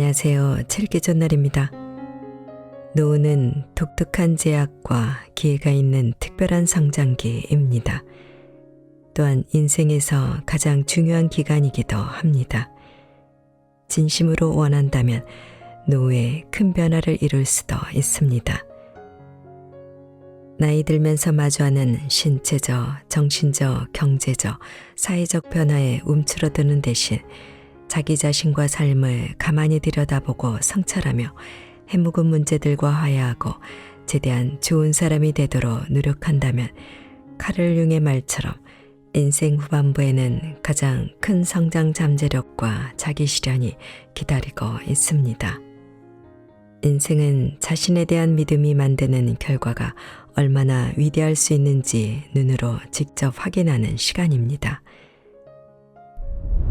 안녕하세요. 칠기존날입니다. 노후는 독특한 제약과 기회가 있는 특별한 성장기입니다. 또한 인생에서 가장 중요한 기간이기도 합니다. 진심으로 원한다면 노후에 큰 변화를 이룰 수도 있습니다. 나이 들면서 마주하는 신체적, 정신적, 경제적, 사회적 변화에 움츠러드는 대신 자기 자신과 삶을 가만히 들여다보고 성찰하며 해묵은 문제들과 화해하고 제대한 좋은 사람이 되도록 노력한다면 카를 융의 말처럼 인생 후반부에는 가장 큰 성장 잠재력과 자기 실현이 기다리고 있습니다. 인생은 자신에 대한 믿음이 만드는 결과가 얼마나 위대할 수 있는지 눈으로 직접 확인하는 시간입니다.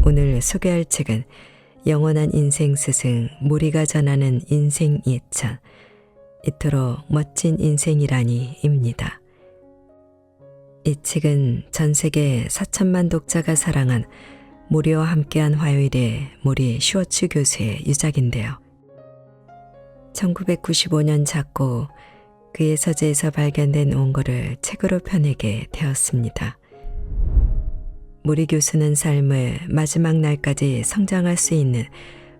오늘 소개할 책은 영원한 인생 스승 모리가 전하는 인생 예찬, 이토록 멋진 인생이라니입니다. 이 책은 전 세계 4천만 독자가 사랑한 모리와 함께한 화요일의 모리 슈워츠 교수의 유작인데요. 1995년 작고 그의 서재에서 발견된 원고를 책으로 펴내게 되었습니다. 모리 교수는 삶을 마지막 날까지 성장할 수 있는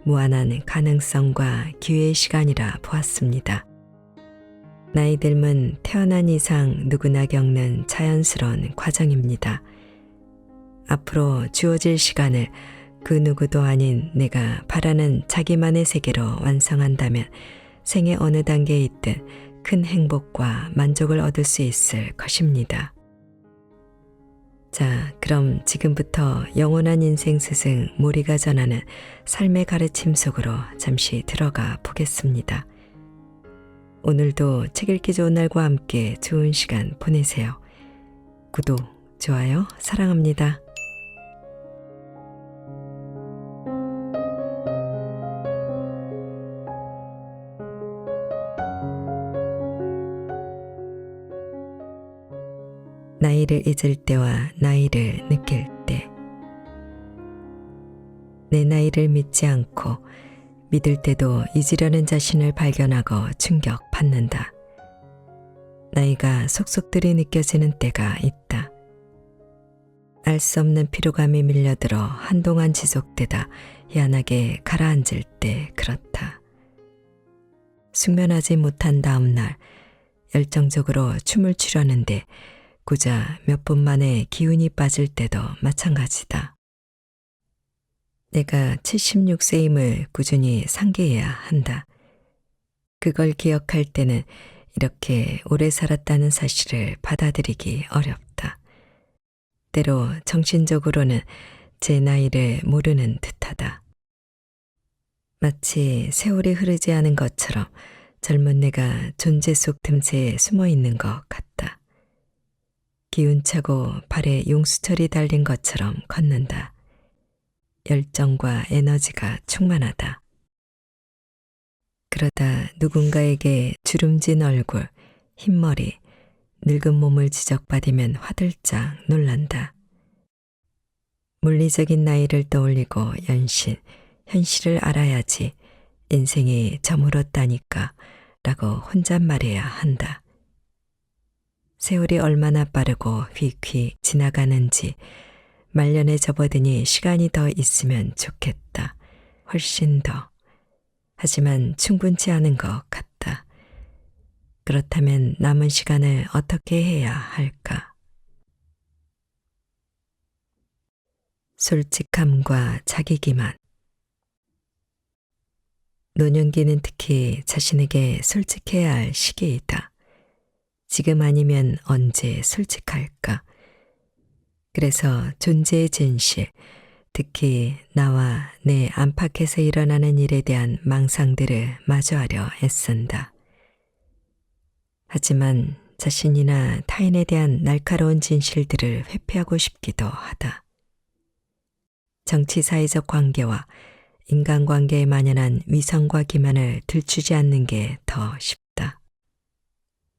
무한한 가능성과 기회의 시간이라 보았습니다. 나이 들면 태어난 이상 누구나 겪는 자연스러운 과정입니다. 앞으로 주어질 시간을 그 누구도 아닌 내가 바라는 자기만의 세계로 완성한다면 생의 어느 단계에 있든 큰 행복과 만족을 얻을 수 있을 것입니다. 자, 그럼 지금부터 영원한 인생 스승 모리가 전하는 삶의 가르침 속으로 잠시 들어가 보겠습니다. 오늘도 책 읽기 좋은 날과 함께 좋은 시간 보내세요. 구독, 좋아요, 사랑합니다. 나이를 잊을 때와 나이를 느낄 때, 내 나이를 믿지 않고 믿을 때도 잊으려는 자신을 발견하고 충격받는다. 나이가 속속들이 느껴지는 때가 있다. 알 수 없는 피로감이 밀려들어 한동안 지속되다 희한하게 가라앉을 때 그렇다. 숙면하지 못한 다음 날 열정적으로 춤을 추려는데 고작 몇 분 만에 기운이 빠질 때도 마찬가지다. 내가 76세임을 꾸준히 상기해야 한다. 그걸 기억할 때는 이렇게 오래 살았다는 사실을 받아들이기 어렵다. 때로 정신적으로는 제 나이를 모르는 듯하다. 마치 세월이 흐르지 않은 것처럼 젊은 내가 존재 속 틈새에 숨어 있는 것 같다. 기운차고 발에 용수철이 달린 것처럼 걷는다. 열정과 에너지가 충만하다. 그러다 누군가에게 주름진 얼굴, 흰머리, 늙은 몸을 지적받으면 화들짝 놀란다. 물리적인 나이를 떠올리고 연신, 현실을 알아야지 인생이 저물었다니까 라고 혼잣말해야 한다. 세월이 얼마나 빠르고 휙휙 지나가는지 말년에 접어드니 시간이 더 있으면 좋겠다. 훨씬 더. 하지만 충분치 않은 것 같다. 그렇다면 남은 시간을 어떻게 해야 할까? 솔직함과 자기기만. 노년기는 특히 자신에게 솔직해야 할 시기이다. 지금 아니면 언제 솔직할까? 그래서 존재의 진실, 특히 나와 내 안팎에서 일어나는 일에 대한 망상들을 마주하려 애쓴다. 하지만 자신이나 타인에 대한 날카로운 진실들을 회피하고 싶기도 하다. 정치 사회적 관계와 인간관계에 만연한 위선과 기만을 들추지 않는 게 더 쉽다.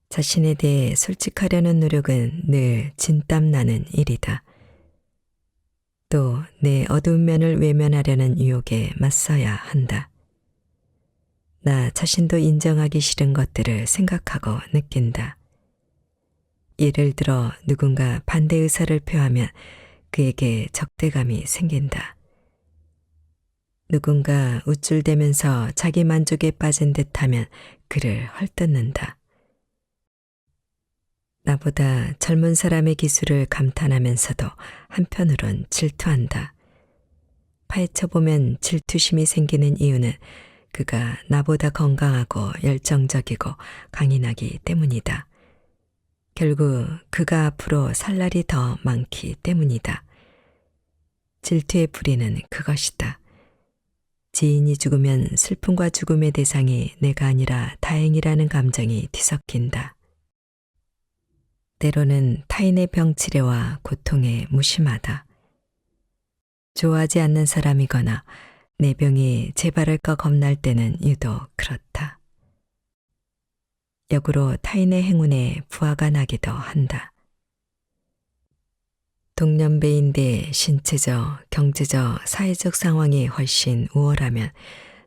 자신에 대해 솔직하려는 노력은 늘 진땀 나는 일이다. 또 내 어두운 면을 외면하려는 유혹에 맞서야 한다. 나 자신도 인정하기 싫은 것들을 생각하고 느낀다. 예를 들어 누군가 반대 의사를 표하면 그에게 적대감이 생긴다. 누군가 우쭐대면서 자기 만족에 빠진 듯하면 그를 헐뜯는다. 나보다 젊은 사람의 기술을 감탄하면서도 한편으론 질투한다. 파헤쳐보면 질투심이 생기는 이유는 그가 나보다 건강하고 열정적이고 강인하기 때문이다. 결국 그가 앞으로 살 날이 더 많기 때문이다. 질투의 뿌리는 그것이다. 지인이 죽으면 슬픔과 죽음의 대상이 내가 아니라 다행이라는 감정이 뒤섞인다. 때로는 타인의 병치레와 고통에 무심하다. 좋아하지 않는 사람이거나 내 병이 재발할까 겁날 때는 유독 그렇다. 역으로 타인의 행운에 부하가 나기도 한다. 동년배인데 신체적, 경제적, 사회적 상황이 훨씬 우월하면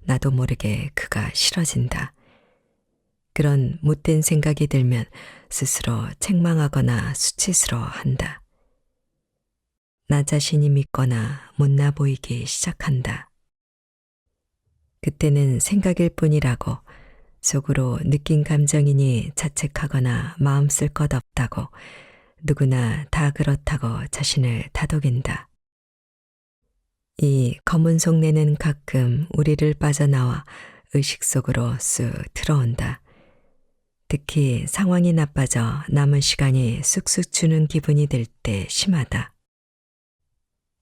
나도 모르게 그가 싫어진다. 그런 못된 생각이 들면 스스로 책망하거나 수치스러워한다. 나 자신이 믿거나 못나 보이기 시작한다. 그때는 생각일 뿐이라고 속으로 느낀 감정이니 자책하거나 마음 쓸 것 없다고 누구나 다 그렇다고 자신을 다독인다. 이 검은 속내는 가끔 우리를 빠져나와 의식 속으로 쑥 들어온다. 특히 상황이 나빠져 남은 시간이 쑥쑥 주는 기분이 들 때 심하다.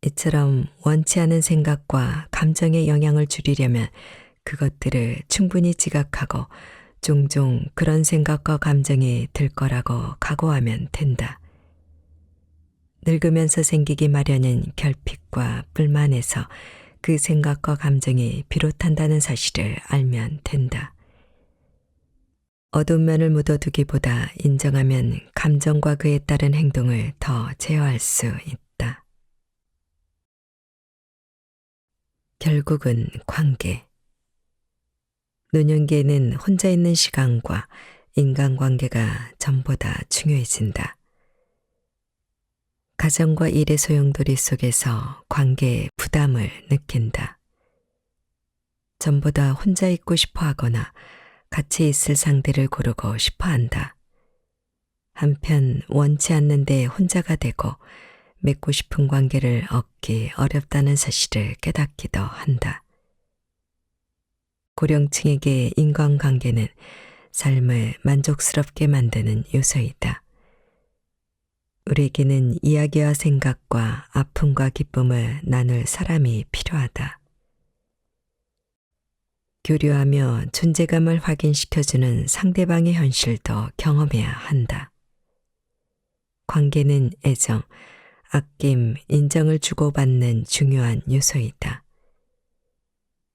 이처럼 원치 않은 생각과 감정에 영향을 줄이려면 그것들을 충분히 지각하고 종종 그런 생각과 감정이 들 거라고 각오하면 된다. 늙으면서 생기기 마련인 결핍과 불만에서 그 생각과 감정이 비롯한다는 사실을 알면 된다. 어두운 면을 묻어두기보다 인정하면 감정과 그에 따른 행동을 더 제어할 수 있다. 결국은 관계. 노년기에는 혼자 있는 시간과 인간관계가 전보다 중요해진다. 가정과 일의 소용돌이 속에서 관계의 부담을 느낀다. 전보다 혼자 있고 싶어 하거나 같이 있을 상대를 고르고 싶어 한다. 한편 원치 않는데 혼자가 되고 맺고 싶은 관계를 얻기 어렵다는 사실을 깨닫기도 한다. 고령층에게 인간관계는 삶을 만족스럽게 만드는 요소이다. 우리에게는 이야기와 생각과 아픔과 기쁨을 나눌 사람이 필요하다. 교류하며 존재감을 확인시켜주는 상대방의 현실도 경험해야 한다. 관계는 애정, 아낌, 인정을 주고받는 중요한 요소이다.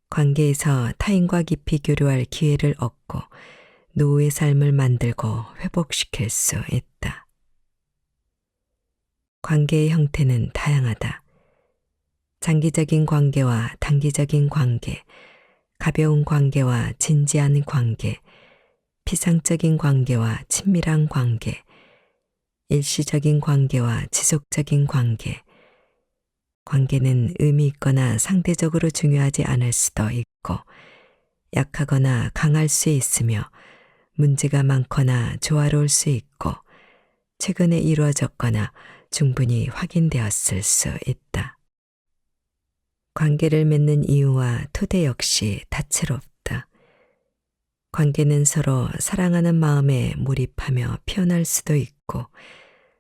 관계에서 타인과 깊이 교류할 기회를 얻고 노후의 삶을 만들고 회복시킬 수 있다. 관계의 형태는 다양하다. 장기적인 관계와 단기적인 관계, 가벼운 관계와 진지한 관계, 피상적인 관계와 친밀한 관계, 일시적인 관계와 지속적인 관계. 관계는 의미 있거나 상대적으로 중요하지 않을 수도 있고, 약하거나 강할 수 있으며, 문제가 많거나 조화로울 수 있고, 최근에 이루어졌거나 충분히 확인되었을 수 있다. 관계를 맺는 이유와 토대 역시 다채롭다. 관계는 서로 사랑하는 마음에 몰입하며 피어날 수도 있고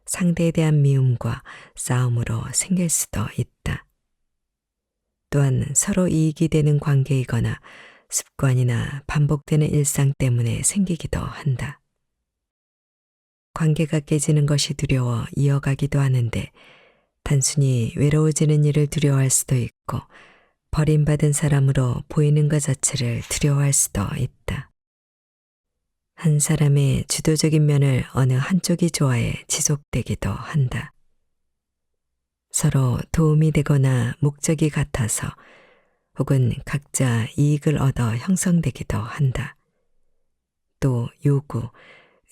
상대에 대한 미움과 싸움으로 생길 수도 있다. 또한 서로 이익이 되는 관계이거나 습관이나 반복되는 일상 때문에 생기기도 한다. 관계가 깨지는 것이 두려워 이어가기도 하는데 단순히 외로워지는 일을 두려워할 수도 있고 버림받은 사람으로 보이는 것 자체를 두려워할 수도 있다. 한 사람의 주도적인 면을 어느 한쪽이 좋아해 지속되기도 한다. 서로 도움이 되거나 목적이 같아서 혹은 각자 이익을 얻어 형성되기도 한다. 또 요구,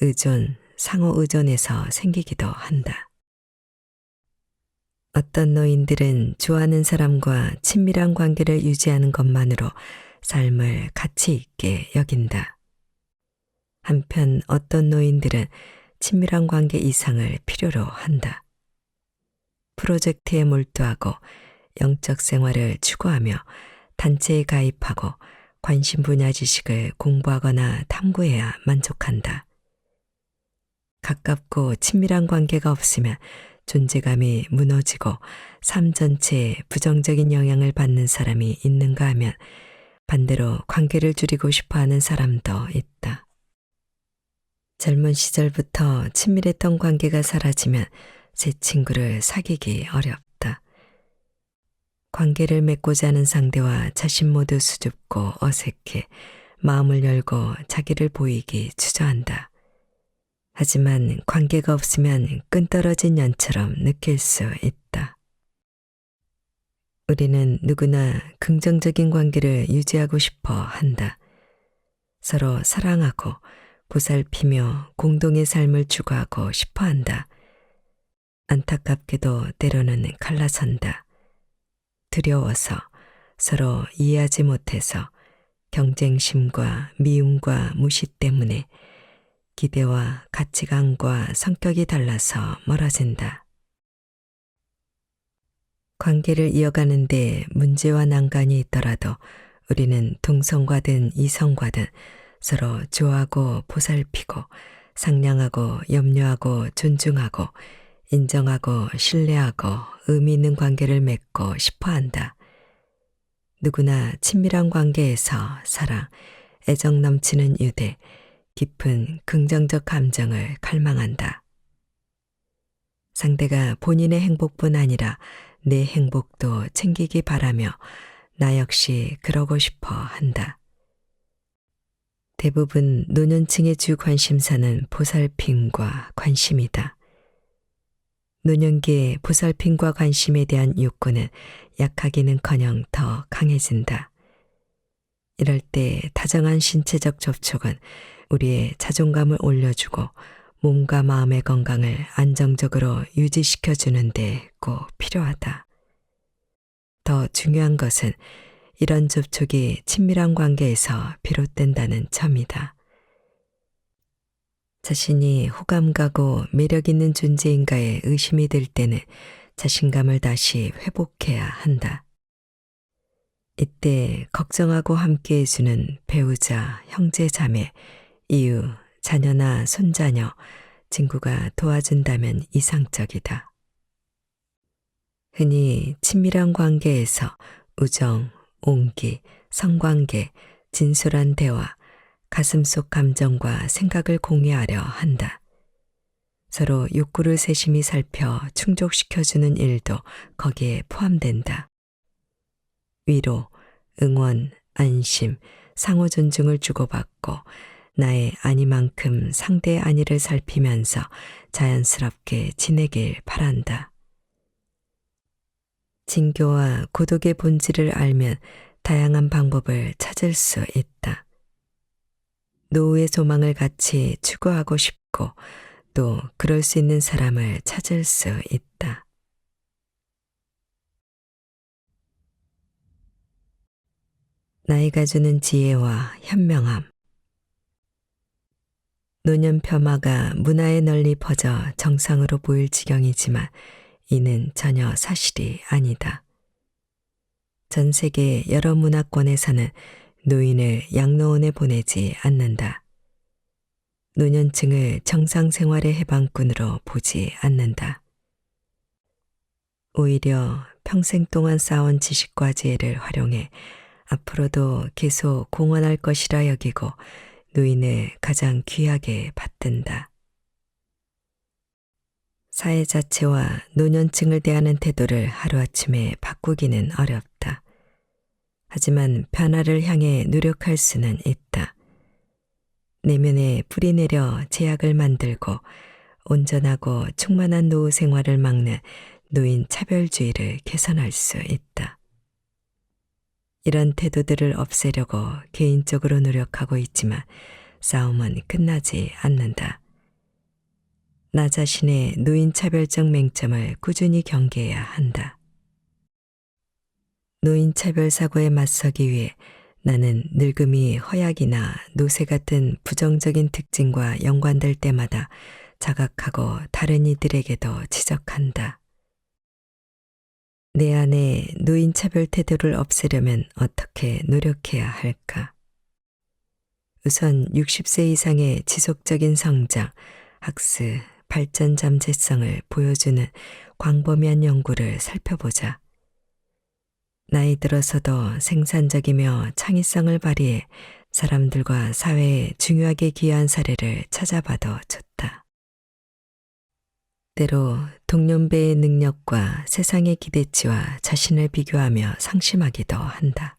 의존, 상호 의존에서 생기기도 한다. 어떤 노인들은 좋아하는 사람과 친밀한 관계를 유지하는 것만으로 삶을 가치 있게 여긴다. 한편 어떤 노인들은 친밀한 관계 이상을 필요로 한다. 프로젝트에 몰두하고 영적 생활을 추구하며 단체에 가입하고 관심 분야 지식을 공부하거나 탐구해야 만족한다. 가깝고 친밀한 관계가 없으면 존재감이 무너지고 삶 전체에 부정적인 영향을 받는 사람이 있는가 하면 반대로 관계를 줄이고 싶어 하는 사람도 있다. 젊은 시절부터 친밀했던 관계가 사라지면 새 친구를 사귀기 어렵다. 관계를 맺고자 하는 상대와 자신 모두 수줍고 어색해 마음을 열고 자기를 보이기 주저한다. 하지만 관계가 없으면 끈떨어진 연처럼 느낄 수 있다. 우리는 누구나 긍정적인 관계를 유지하고 싶어 한다. 서로 사랑하고 보살피며 공동의 삶을 추구하고 싶어 한다. 안타깝게도 때로는 갈라선다. 두려워서 서로 이해하지 못해서 경쟁심과 미움과 무시 때문에 기대와 가치관과 성격이 달라서 멀어진다. 관계를 이어가는데 문제와 난관이 있더라도 우리는 동성과든 이성과든 서로 좋아하고 보살피고 상냥하고 염려하고 존중하고 인정하고 신뢰하고 의미 있는 관계를 맺고 싶어 한다. 누구나 친밀한 관계에서 사랑, 애정 넘치는 유대, 깊은 긍정적 감정을 갈망한다. 상대가 본인의 행복뿐 아니라 내 행복도 챙기기 바라며 나 역시 그러고 싶어 한다. 대부분 노년층의 주 관심사는 보살핌과 관심이다. 노년기의 보살핌과 관심에 대한 욕구는 약하기는커녕 더 강해진다. 이럴 때 다정한 신체적 접촉은 우리의 자존감을 올려주고 몸과 마음의 건강을 안정적으로 유지시켜주는 데 꼭 필요하다. 더 중요한 것은 이런 접촉이 친밀한 관계에서 비롯된다는 점이다. 자신이 호감가고 매력 있는 존재인가에 의심이 들 때는 자신감을 다시 회복해야 한다. 이때 걱정하고 함께 해주는 배우자, 형제, 자매, 이유, 자녀나 손자녀, 친구가 도와준다면 이상적이다. 흔히 친밀한 관계에서 우정, 온기, 성관계, 진솔한 대화, 가슴속 감정과 생각을 공유하려 한다. 서로 욕구를 세심히 살펴 충족시켜주는 일도 거기에 포함된다. 위로, 응원, 안심, 상호 존중을 주고받고 나의 아니만큼 상대의 아니를 살피면서 자연스럽게 지내길 바란다. 진교와 고독의 본질을 알면 다양한 방법을 찾을 수 있다. 노후의 소망을 같이 추구하고 싶고 또 그럴 수 있는 사람을 찾을 수 있다. 나이가 주는 지혜와 현명함. 노년 폄하가 문화에 널리 퍼져 정상으로 보일 지경이지만 이는 전혀 사실이 아니다. 전 세계 여러 문화권에서는 노인을 양로원에 보내지 않는다. 노년층을 정상 생활의 해방꾼으로 보지 않는다. 오히려 평생 동안 쌓아온 지식과 지혜를 활용해 앞으로도 계속 공헌할 것이라 여기고 노인을 가장 귀하게 받든다. 사회 자체와 노년층을 대하는 태도를 하루아침에 바꾸기는 어렵다. 하지만 변화를 향해 노력할 수는 있다. 내면에 뿌리 내려 제약을 만들고 온전하고 충만한 노후 생활을 막는 노인 차별주의를 개선할 수 있다. 이런 태도들을 없애려고 개인적으로 노력하고 있지만 싸움은 끝나지 않는다. 나 자신의 노인차별적 맹점을 꾸준히 경계해야 한다. 노인차별 사고에 맞서기 위해 나는 늙음이 허약이나 노쇠 같은 부정적인 특징과 연관될 때마다 자각하고 다른 이들에게도 지적한다. 내 안에 노인차별 태도를 없애려면 어떻게 노력해야 할까? 우선 60세 이상의 지속적인 성장, 학습, 발전 잠재성을 보여주는 광범위한 연구를 살펴보자. 나이 들어서도 생산적이며 창의성을 발휘해 사람들과 사회에 중요하게 기여한 사례를 찾아봐도 좋다. 때로 동년배의 능력과 세상의 기대치와 자신을 비교하며 상심하기도 한다.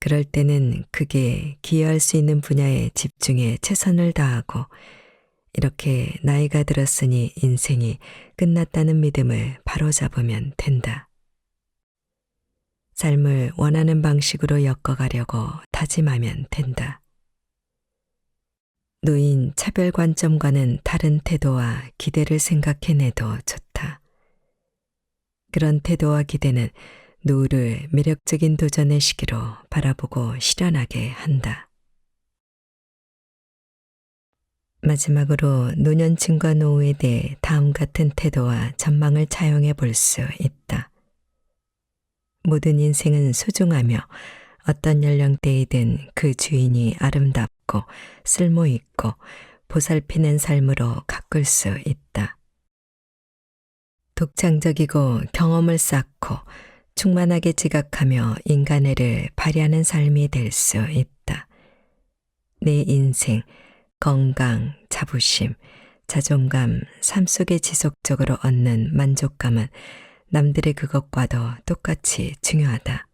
그럴 때는 그게 기여할 수 있는 분야에 집중해 최선을 다하고 이렇게 나이가 들었으니 인생이 끝났다는 믿음을 바로잡으면 된다. 삶을 원하는 방식으로 엮어가려고 다짐하면 된다. 노인 차별 관점과는 다른 태도와 기대를 생각해내도 좋다. 그런 태도와 기대는 노후를 매력적인 도전의 시기로 바라보고 실현하게 한다. 마지막으로 노년층과 노후에 대해 다음 같은 태도와 전망을 차용해 볼 수 있다. 모든 인생은 소중하며 어떤 연령대이든 그 주인이 아름답고 쓸모있고 보살피는 삶으로 가꿀 수 있다. 독창적이고 경험을 쌓고 충만하게 지각하며 인간애를 발휘하는 삶이 될 수 있다. 내 인생, 건강, 자부심, 자존감, 삶 속에 지속적으로 얻는 만족감은 남들의 그것과도 똑같이 중요하다.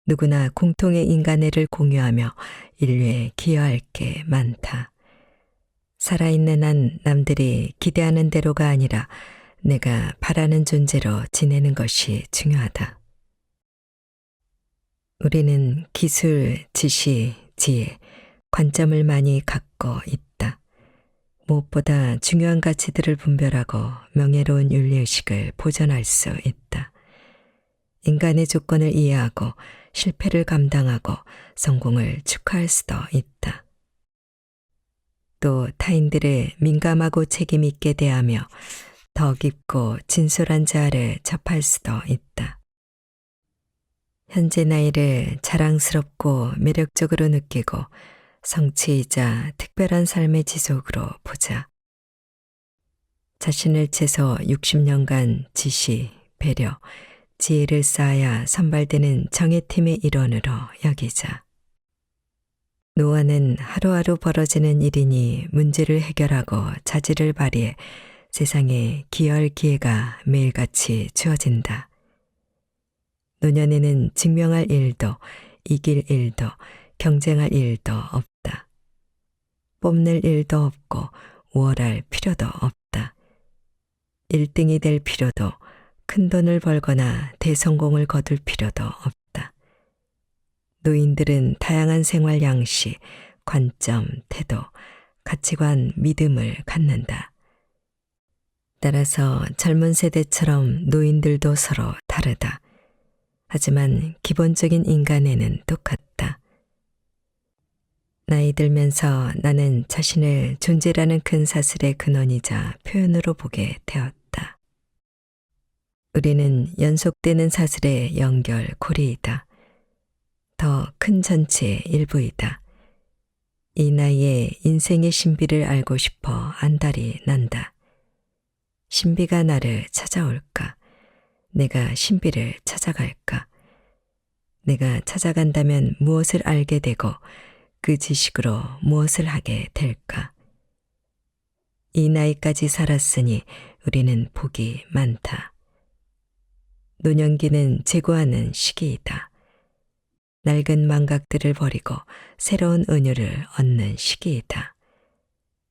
누구나 공통의 인간애를 공유하며 인류에 기여할 게 많다. 살아있는 한 남들이 기대하는 대로가 아니라 내가 바라는 존재로 지내는 것이 중요하다. 우리는 기술, 지식, 지혜, 관점을 많이 갖고 있다. 무엇보다 중요한 가치들을 분별하고 명예로운 윤리의식을 보존할 수 있다. 인간의 조건을 이해하고 실패를 감당하고 성공을 축하할 수도 있다. 또 타인들을 민감하고 책임 있게 대하며 더 깊고 진솔한 자아를 접할 수도 있다. 현재 나이를 자랑스럽고 매력적으로 느끼고 성취이자 특별한 삶의 지속으로 보자. 자신을 최소 60년간 지식, 배려, 지혜를 쌓아야 선발되는 정예팀의 일원으로 여기자. 노화는 하루하루 벌어지는 일이니 문제를 해결하고 자질을 발휘해 세상에 기여할 기회가 매일같이 주어진다. 노년에는 증명할 일도, 이길 일도, 경쟁할 일도 없다. 뽐낼 일도 없고 우월할 필요도 없다. 1등이 될 필요도, 큰 돈을 벌거나 대성공을 거둘 필요도 없다. 노인들은 다양한 생활 양식, 관점, 태도, 가치관, 믿음을 갖는다. 따라서 젊은 세대처럼 노인들도 서로 다르다. 하지만 기본적인 인간애는 똑같다. 나이 들면서 나는 자신을 존재라는 큰 사슬의 근원이자 표현으로 보게 되었다. 우리는 연속되는 사슬의 연결 고리이다. 더 큰 전체의 일부이다. 이 나이에 인생의 신비를 알고 싶어 안달이 난다. 신비가 나를 찾아올까? 내가 신비를 찾아갈까? 내가 찾아간다면 무엇을 알게 되고 그 지식으로 무엇을 하게 될까? 이 나이까지 살았으니 우리는 복이 많다. 노년기는 제고하는 시기이다. 낡은 망각들을 버리고 새로운 은유를 얻는 시기이다.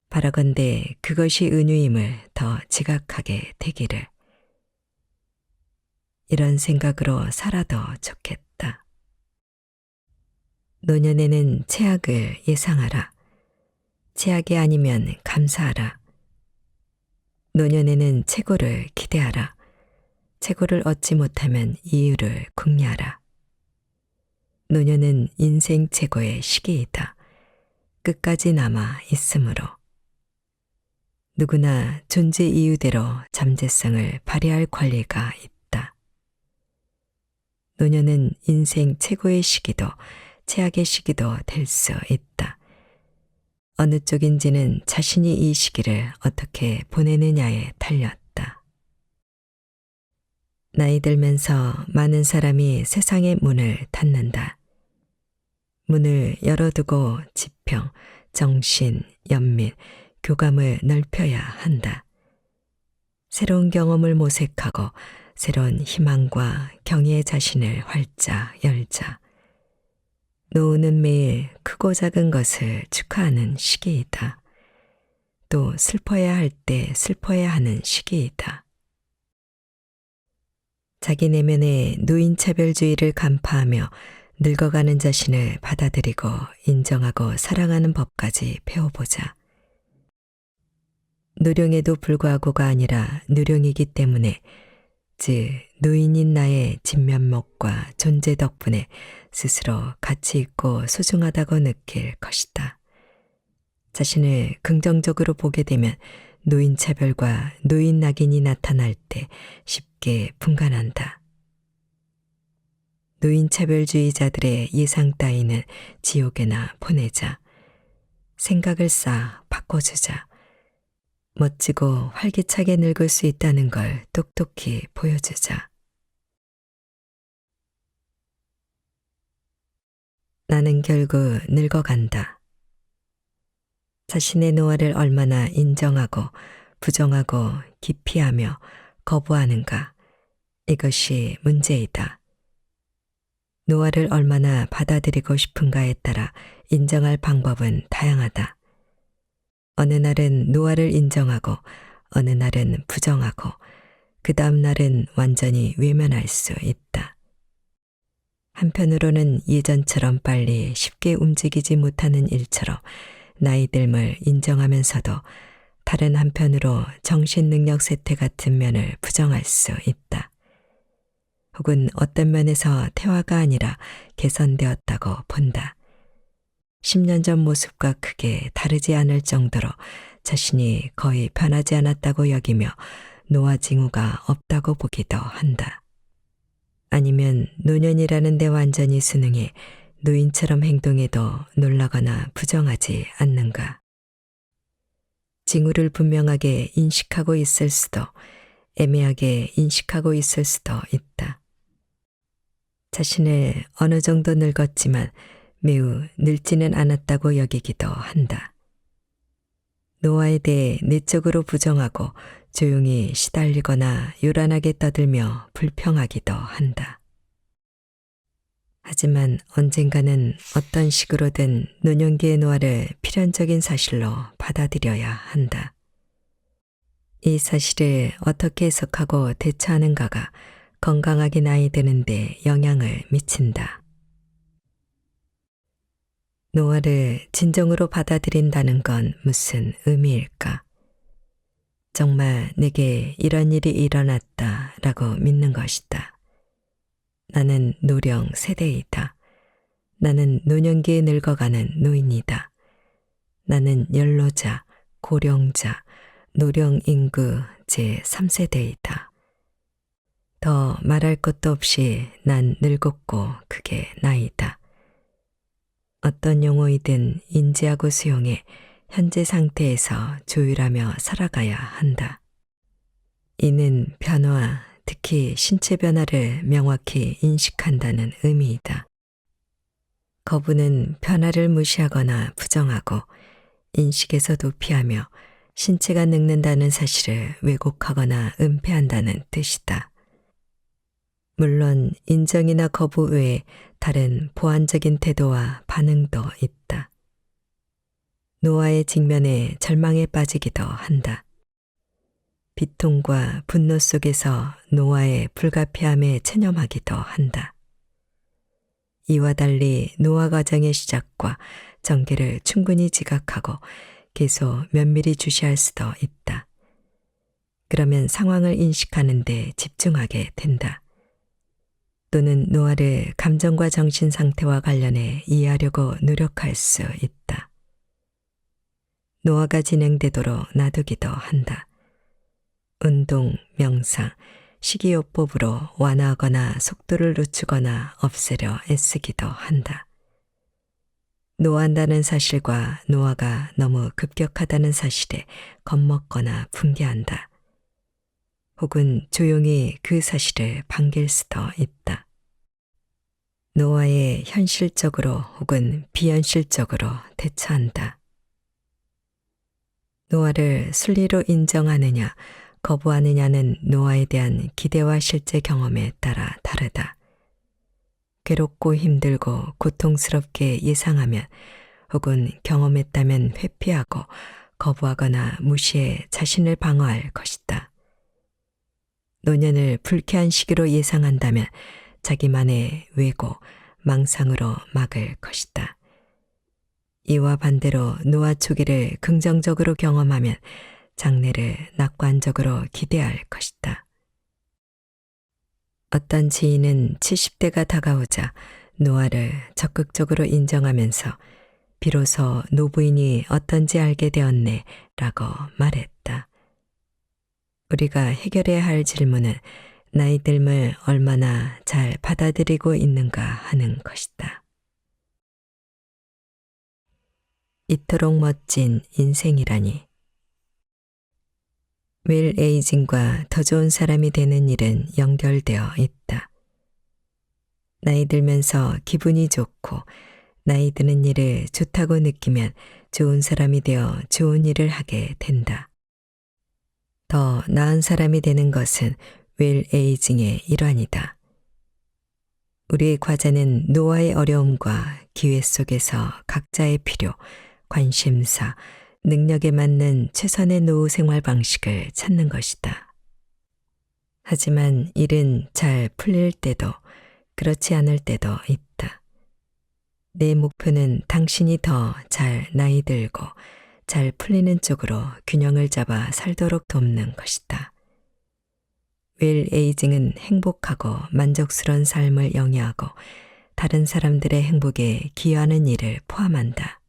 바라건대 그것이 은유임을 더 지각하게 되기를. 이런 생각으로 살아도 좋겠다. 노년에는 최악을 예상하라. 최악이 아니면 감사하라. 노년에는 최고를 기대하라. 최고를 얻지 못하면 이유를 궁리하라. 노년은 인생 최고의 시기이다. 끝까지 남아 있으므로. 누구나 존재 이유대로 잠재성을 발휘할 권리가 있다. 노년은 인생 최고의 시기도 최악의 시기도 될 수 있다. 어느 쪽인지는 자신이 이 시기를 어떻게 보내느냐에 달렸다. 나이 들면서 많은 사람이 세상의 문을 닫는다. 문을 열어두고 지평, 정신, 연민, 교감을 넓혀야 한다. 새로운 경험을 모색하고 새로운 희망과 경의의 자신을 활짝 열자. 노후는 매일 크고 작은 것을 축하하는 시기이다. 또 슬퍼야 할 때 슬퍼야 하는 시기이다. 자기 내면의 노인차별주의를 간파하며 늙어가는 자신을 받아들이고 인정하고 사랑하는 법까지 배워보자. 누령에도 불구하고가 아니라 누령이기 때문에, 즉 노인인 나의 진면목과 존재 덕분에 스스로 가치 있고 소중하다고 느낄 것이다. 자신을 긍정적으로 보게 되면 노인차별과 노인낙인이 나타날 때 쉽게 분간한다. 노인차별주의자들의 예상 따위는 지옥에나 보내자. 생각을 쌓아 바꿔주자. 멋지고 활기차게 늙을 수 있다는 걸 똑똑히 보여주자. 나는 결국 늙어간다. 자신의 노화를 얼마나 인정하고 부정하고 기피하며 거부하는가, 이것이 문제이다. 노화를 얼마나 받아들이고 싶은가에 따라 인정할 방법은 다양하다. 어느 날은 노화를 인정하고 어느 날은 부정하고 그 다음 날은 완전히 외면할 수 있다. 한편으로는 예전처럼 빨리 쉽게 움직이지 못하는 일처럼 나이 듦을 인정하면서도 다른 한편으로 정신능력 쇠퇴 같은 면을 부정할 수 있다. 혹은 어떤 면에서 퇴화가 아니라 개선되었다고 본다. 10년 전 모습과 크게 다르지 않을 정도로 자신이 거의 변하지 않았다고 여기며 노화 징후가 없다고 보기도 한다. 아니면 노년이라는 데 완전히 순응해 노인처럼 행동해도 놀라거나 부정하지 않는가. 징후를 분명하게 인식하고 있을 수도 애매하게 인식하고 있을 수도 있다. 자신을 어느 정도 늙었지만 매우 늙지는 않았다고 여기기도 한다. 노화에 대해 내적으로 부정하고 조용히 시달리거나 요란하게 떠들며 불평하기도 한다. 하지만 언젠가는 어떤 식으로든 노년기의 노화를 필연적인 사실로 받아들여야 한다. 이 사실을 어떻게 해석하고 대처하는가가 건강하게 나이 드는데 영향을 미친다. 노화를 진정으로 받아들인다는 건 무슨 의미일까? 정말 내게 이런 일이 일어났다 라고 믿는 것이다. 나는 노령 세대이다. 나는 노년기에 늙어가는 노인이다. 나는 연로자, 고령자, 노령 인구 제3세대이다. 더 말할 것도 없이 난 늙었고 그게 나이다. 어떤 용어이든 인지하고 수용해 현재 상태에서 조율하며 살아가야 한다. 이는 변화, 특히 신체 변화를 명확히 인식한다는 의미이다. 거부는 변화를 무시하거나 부정하고 인식에서 도피하며 신체가 늙는다는 사실을 왜곡하거나 은폐한다는 뜻이다. 물론 인정이나 거부 외에 다른 보완적인 태도와 반응도 있다. 노화의 직면에 절망에 빠지기도 한다. 비통과 분노 속에서 노아의 불가피함에 체념하기도 한다. 이와 달리 노아 과정의 시작과 전개를 충분히 지각하고 계속 면밀히 주시할 수도 있다. 그러면 상황을 인식하는 데 집중하게 된다. 또는 노아를 감정과 정신 상태와 관련해 이해하려고 노력할 수 있다. 노아가 진행되도록 놔두기도 한다. 운동, 명상, 식이요법으로 완화하거나 속도를 늦추거나 없애려 애쓰기도 한다. 노한다는 사실과 노아가 너무 급격하다는 사실에 겁먹거나 분개한다. 혹은 조용히 그 사실을 반길 수도 있다. 노아에 현실적으로 혹은 비현실적으로 대처한다. 노아를 순리로 인정하느냐 거부하느냐는 노아에 대한 기대와 실제 경험에 따라 다르다. 괴롭고 힘들고 고통스럽게 예상하면 혹은 경험했다면 회피하고 거부하거나 무시해 자신을 방어할 것이다. 노년을 불쾌한 시기로 예상한다면 자기만의 왜고, 망상으로 막을 것이다. 이와 반대로 노아 초기를 긍정적으로 경험하면 장래를 낙관적으로 기대할 것이다. 어떤 지인은 70대가 다가오자 노아를 적극적으로 인정하면서 비로소 노부인이 어떤지 알게 되었네 라고 말했다. 우리가 해결해야 할 질문은 나이 듦을 얼마나 잘 받아들이고 있는가 하는 것이다. 이토록 멋진 인생이라니. 윌 에이징과 더 좋은 사람이 되는 일은 연결되어 있다. 나이 들면서 기분이 좋고 나이 드는 일을 좋다고 느끼면 좋은 사람이 되어 좋은 일을 하게 된다. 더 나은 사람이 되는 것은 윌 에이징의 일환이다. 우리의 과제는 노아의 어려움과 기회 속에서 각자의 필요, 관심사, 능력에 맞는 최선의 노후 생활 방식을 찾는 것이다. 하지만 일은 잘 풀릴 때도 그렇지 않을 때도 있다. 내 목표는 당신이 더 잘 나이 들고 잘 풀리는 쪽으로 균형을 잡아 살도록 돕는 것이다. 윌 에이징은 행복하고 만족스러운 삶을 영위하고 다른 사람들의 행복에 기여하는 일을 포함한다.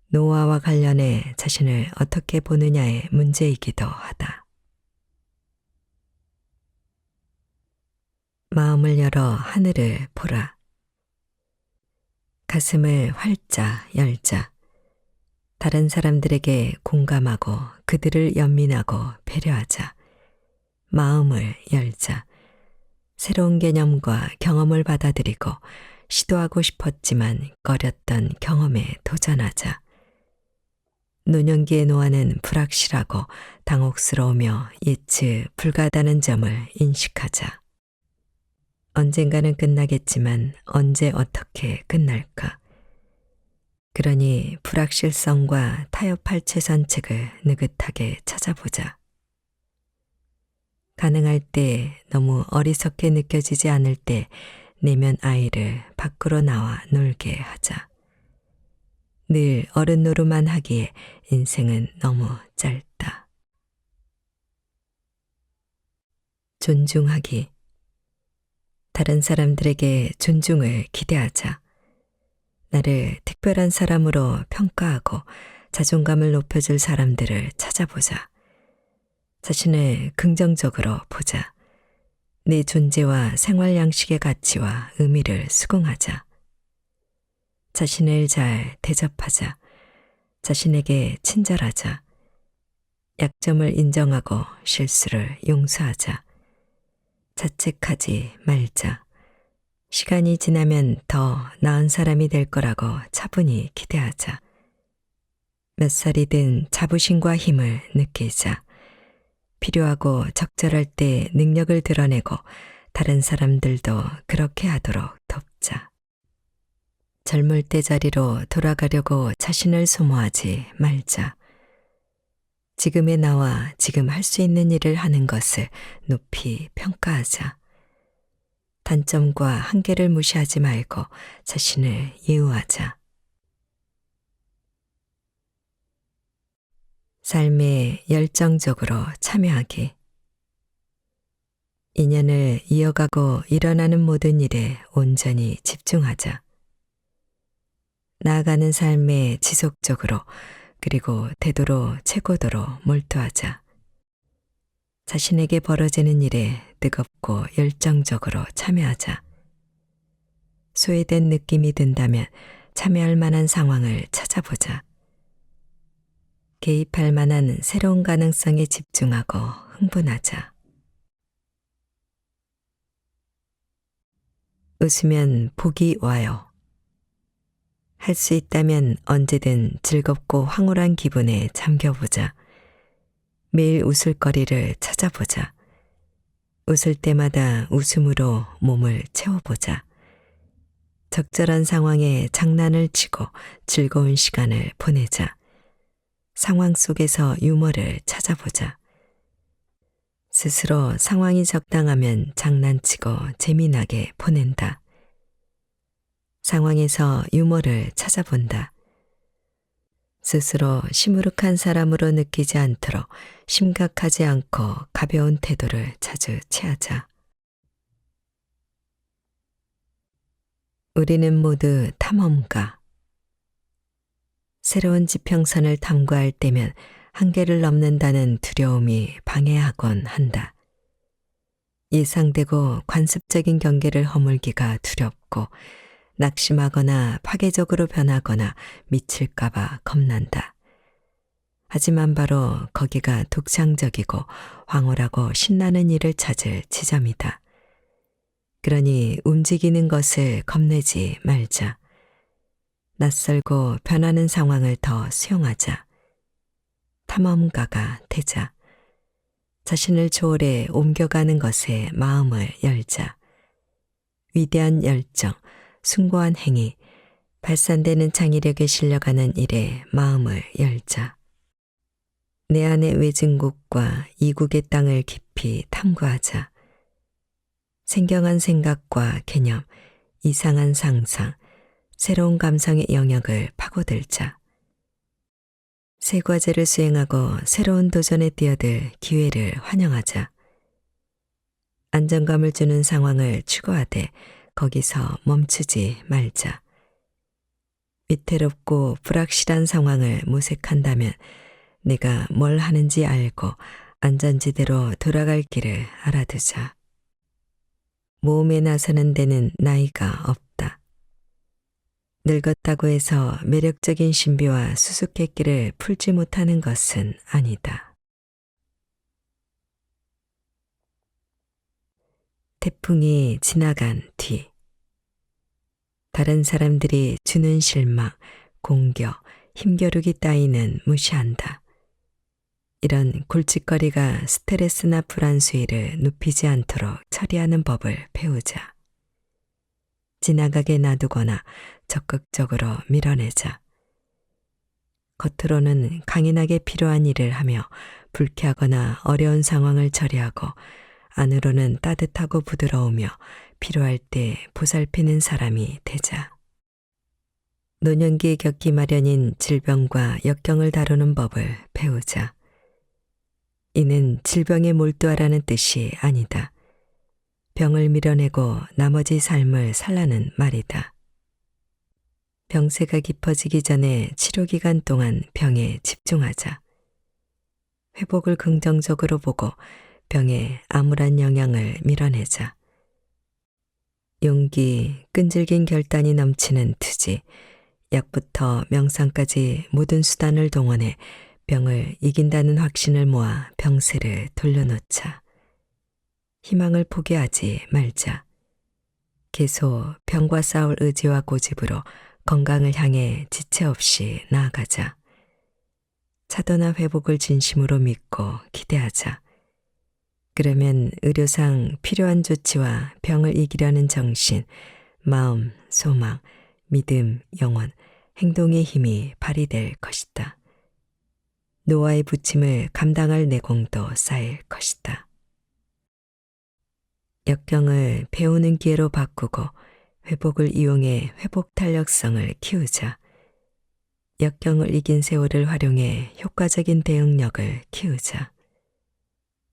노아와 관련해 자신을 어떻게 보느냐의 문제이기도 하다. 마음을 열어 하늘을 보라. 가슴을 활짝 열자. 다른 사람들에게 공감하고 그들을 연민하고 배려하자. 마음을 열자. 새로운 개념과 경험을 받아들이고 시도하고 싶었지만 꺼렸던 경험에 도전하자. 노년기의 노아는 불확실하고 당혹스러우며 예측 불가하다는 점을 인식하자. 언젠가는 끝나겠지만 언제 어떻게 끝날까? 그러니 불확실성과 타협할 최선책을 느긋하게 찾아보자. 가능할 때 너무 어리석게 느껴지지 않을 때 내면 아이를 밖으로 나와 놀게 하자. 늘 어른 노릇만 하기에 인생은 너무 짧다. 존중하기. 다른 사람들에게 존중을 기대하자. 나를 특별한 사람으로 평가하고 자존감을 높여줄 사람들을 찾아보자. 자신을 긍정적으로 보자. 내 존재와 생활 양식의 가치와 의미를 수긍하자. 자신을 잘 대접하자. 자신에게 친절하자. 약점을 인정하고 실수를 용서하자. 자책하지 말자. 시간이 지나면 더 나은 사람이 될 거라고 차분히 기대하자. 몇 살이든 자부심과 힘을 느끼자. 필요하고 적절할 때 능력을 드러내고 다른 사람들도 그렇게 하도록 돕자. 젊을 때 자리로 돌아가려고 자신을 소모하지 말자. 지금의 나와 지금 할 수 있는 일을 하는 것을 높이 평가하자. 단점과 한계를 무시하지 말고 자신을 예우하자. 삶에 열정적으로 참여하기. 인연을 이어가고 일어나는 모든 일에 온전히 집중하자. 나아가는 삶에 지속적으로 그리고 되도록 최고도로 몰두하자. 자신에게 벌어지는 일에 뜨겁고 열정적으로 참여하자. 소외된 느낌이 든다면 참여할 만한 상황을 찾아보자. 개입할 만한 새로운 가능성에 집중하고 흥분하자. 웃으면 복이 와요. 할 수 있다면 언제든 즐겁고 황홀한 기분에 잠겨보자. 매일 웃을거리를 찾아보자. 웃을 때마다 웃음으로 몸을 채워보자. 적절한 상황에 장난을 치고 즐거운 시간을 보내자. 상황 속에서 유머를 찾아보자. 스스로 상황이 적당하면 장난치고 재미나게 보낸다. 상황에서 유머를 찾아본다. 스스로 시무룩한 사람으로 느끼지 않도록 심각하지 않고 가벼운 태도를 자주 취하자. 우리는 모두 탐험가. 새로운 지평선을 탐구할 때면 한계를 넘는다는 두려움이 방해하곤 한다. 예상되고 관습적인 경계를 허물기가 두렵고 낙심하거나 파괴적으로 변하거나 미칠까봐 겁난다. 하지만 바로 거기가 독창적이고 황홀하고 신나는 일을 찾을 지점이다. 그러니 움직이는 것을 겁내지 말자. 낯설고 변하는 상황을 더 수용하자. 탐험가가 되자. 자신을 초월해 옮겨가는 것에 마음을 열자. 위대한 열정, 숭고한 행위, 발산되는 창의력에 실려가는 일에 마음을 열자. 내 안의 외진국과 이국의 땅을 깊이 탐구하자. 생경한 생각과 개념, 이상한 상상, 새로운 감성의 영역을 파고들자. 새 과제를 수행하고 새로운 도전에 뛰어들 기회를 환영하자. 안정감을 주는 상황을 추구하되 거기서 멈추지 말자. 위태롭고 불확실한 상황을 모색한다면 내가 뭘 하는지 알고 안전지대로 돌아갈 길을 알아두자. 모험에 나서는 데는 나이가 없다. 늙었다고 해서 매력적인 신비와 수수께끼를 풀지 못하는 것은 아니다. 태풍이 지나간 뒤. 다른 사람들이 주는 실망, 공격, 힘겨루기 따위는 무시한다. 이런 골칫거리가 스트레스나 불안 수위를 높이지 않도록 처리하는 법을 배우자. 지나가게 놔두거나 적극적으로 밀어내자. 겉으로는 강인하게 필요한 일을 하며 불쾌하거나 어려운 상황을 처리하고 안으로는 따뜻하고 부드러우며 필요할 때 보살피는 사람이 되자. 노년기에 겪기 마련인 질병과 역경을 다루는 법을 배우자. 이는 질병에 몰두하라는 뜻이 아니다. 병을 밀어내고 나머지 삶을 살라는 말이다. 병세가 깊어지기 전에 치료기간 동안 병에 집중하자. 회복을 긍정적으로 보고 병에 암울한 영향을 밀어내자. 용기, 끈질긴 결단이 넘치는 투지, 약부터 명상까지 모든 수단을 동원해 병을 이긴다는 확신을 모아 병세를 돌려놓자. 희망을 포기하지 말자. 계속 병과 싸울 의지와 고집으로 건강을 향해 지체 없이 나아가자. 차도나 회복을 진심으로 믿고 기대하자. 그러면 의료상 필요한 조치와 병을 이기려는 정신, 마음, 소망, 믿음, 영혼, 행동의 힘이 발휘될 것이다. 노아의 부침을 감당할 내공도 쌓일 것이다. 역경을 배우는 기회로 바꾸고 회복을 이용해 회복 탄력성을 키우자. 역경을 이긴 세월을 활용해 효과적인 대응력을 키우자.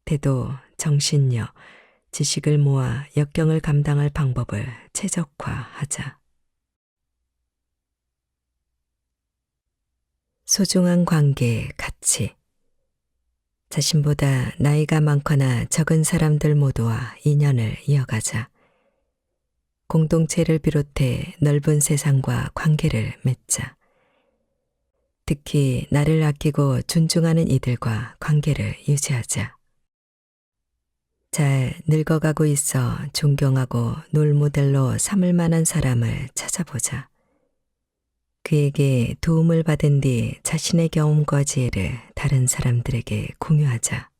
태도, 정신력, 지식을 모아 역경을 감당할 방법을 최적화하자. 소중한 관계의 가치. 자신보다 나이가 많거나 적은 사람들 모두와 인연을 이어가자. 공동체를 비롯해 넓은 세상과 관계를 맺자. 특히 나를 아끼고 존중하는 이들과 관계를 유지하자. 잘 늙어가고 있어 존경하고 롤모델로 삼을 만한 사람을 찾아보자. 그에게 도움을 받은 뒤 자신의 경험과 지혜를 다른 사람들에게 공유하자.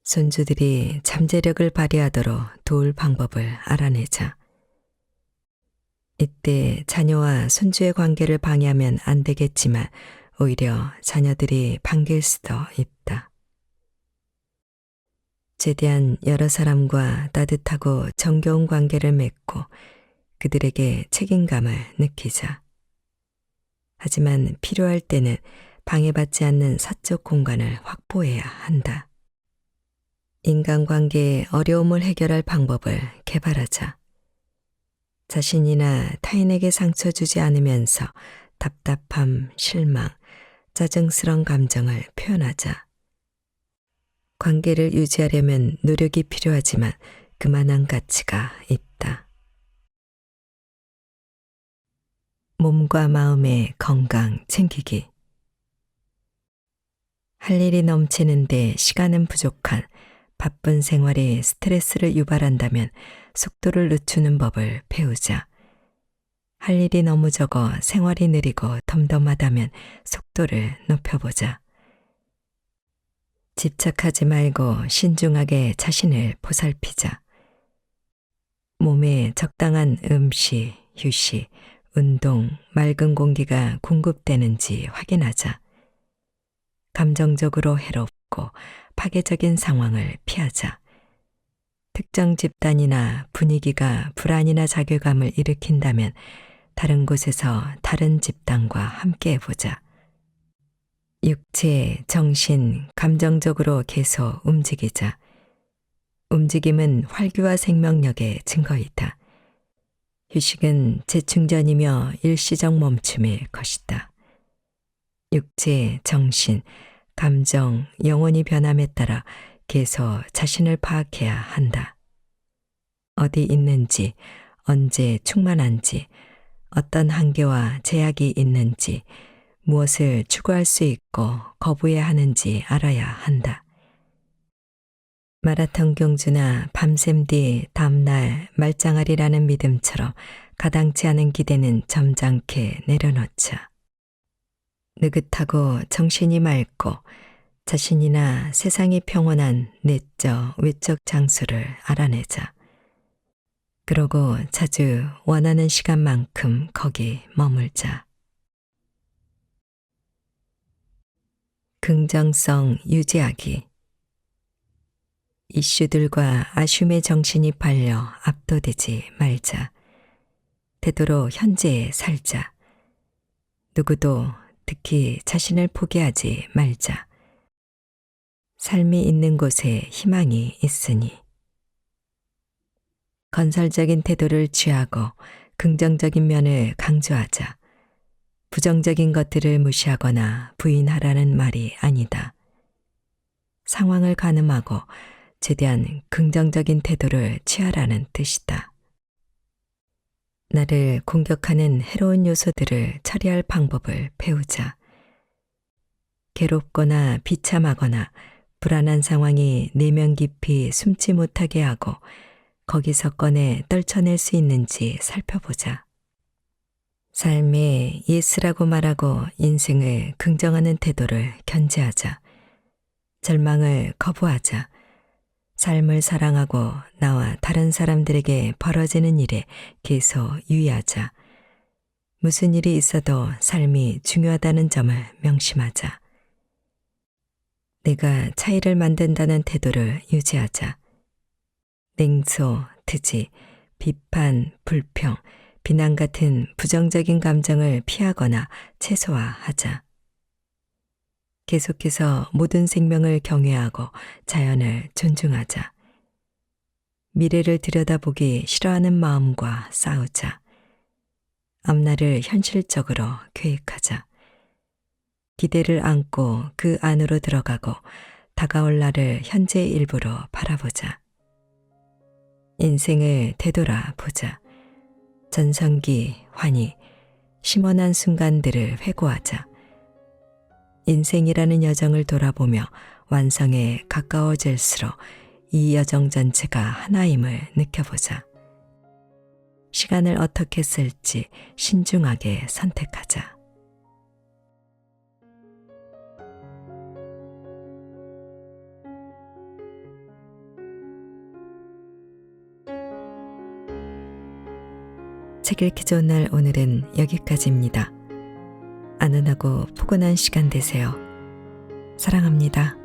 손주들이 잠재력을 발휘하도록 도울 방법을 알아내자. 이때 자녀와 손주의 관계를 방해하면 안 되겠지만 오히려 자녀들이 반길 수도 있다. 최대한 여러 사람과 따뜻하고 정겨운 관계를 맺고 그들에게 책임감을 느끼자. 하지만 필요할 때는 방해받지 않는 사적 공간을 확보해야 한다. 인간관계의 어려움을 해결할 방법을 개발하자. 자신이나 타인에게 상처 주지 않으면서 답답함, 실망, 짜증스러운 감정을 표현하자. 관계를 유지하려면 노력이 필요하지만 그만한 가치가 있다. 몸과 마음의 건강 챙기기. 할 일이 넘치는데 시간은 부족한 바쁜 생활이 스트레스를 유발한다면 속도를 늦추는 법을 배우자. 할 일이 너무 적어 생활이 느리고 덤덤하다면 속도를 높여보자. 집착하지 말고 신중하게 자신을 보살피자. 몸에 적당한 음식, 휴식, 운동, 맑은 공기가 공급되는지 확인하자. 감정적으로 해롭고 파괴적인 상황을 피하자. 특정 집단이나 분위기가 불안이나 자괴감을 일으킨다면 다른 곳에서 다른 집단과 함께 해보자. 육체, 정신, 감정적으로 계속 움직이자. 움직임은 활기와 생명력의 증거이다. 휴식은 재충전이며 일시적 멈춤일 것이다. 육체, 정신, 감정, 영혼이 변함에 따라 계속 자신을 파악해야 한다. 어디 있는지, 언제 충만한지, 어떤 한계와 제약이 있는지, 무엇을 추구할 수 있고 거부해야 하는지 알아야 한다. 마라톤 경주나 밤샘 뒤 다음날 말짱하리라는 믿음처럼 가당치 않은 기대는 점잖게 내려놓자. 느긋하고 정신이 맑고 자신이나 세상이 평온한 내적, 외적 장소를 알아내자. 그러고 자주 원하는 시간만큼 거기 머물자. 긍정성 유지하기. 이슈들과 아쉬움의 정신이 팔려 압도되지 말자. 되도록 현재에 살자. 누구도 특히 자신을 포기하지 말자. 삶이 있는 곳에 희망이 있으니. 건설적인 태도를 취하고 긍정적인 면을 강조하자. 부정적인 것들을 무시하거나 부인하라는 말이 아니다. 상황을 가늠하고 최대한 긍정적인 태도를 취하라는 뜻이다. 나를 공격하는 해로운 요소들을 처리할 방법을 배우자. 괴롭거나 비참하거나 불안한 상황이 내면 깊이 숨지 못하게 하고 거기서 꺼내 떨쳐낼 수 있는지 살펴보자. 삶에 예스라고 말하고 인생을 긍정하는 태도를 견지하자. 절망을 거부하자. 삶을 사랑하고 나와 다른 사람들에게 벌어지는 일에 계속 유의하자. 무슨 일이 있어도 삶이 중요하다는 점을 명심하자. 내가 차이를 만든다는 태도를 유지하자. 냉소, 트지, 비판, 불평, 비난 같은 부정적인 감정을 피하거나 최소화하자. 계속해서 모든 생명을 경외하고 자연을 존중하자. 미래를 들여다보기 싫어하는 마음과 싸우자. 앞날을 현실적으로 계획하자. 기대를 안고 그 안으로 들어가고 다가올 날을 현재의 일부로 바라보자. 인생을 되돌아보자. 전성기, 환희, 심원한 순간들을 회고하자. 인생이라는 여정을 돌아보며 완성에 가까워질수록 이 여정 전체가 하나임을 느껴보자. 시간을 어떻게 쓸지 신중하게 선택하자. 책 읽기 좋은 날 오늘은 여기까지입니다. 안전하고 포근한 시간 되세요. 사랑합니다.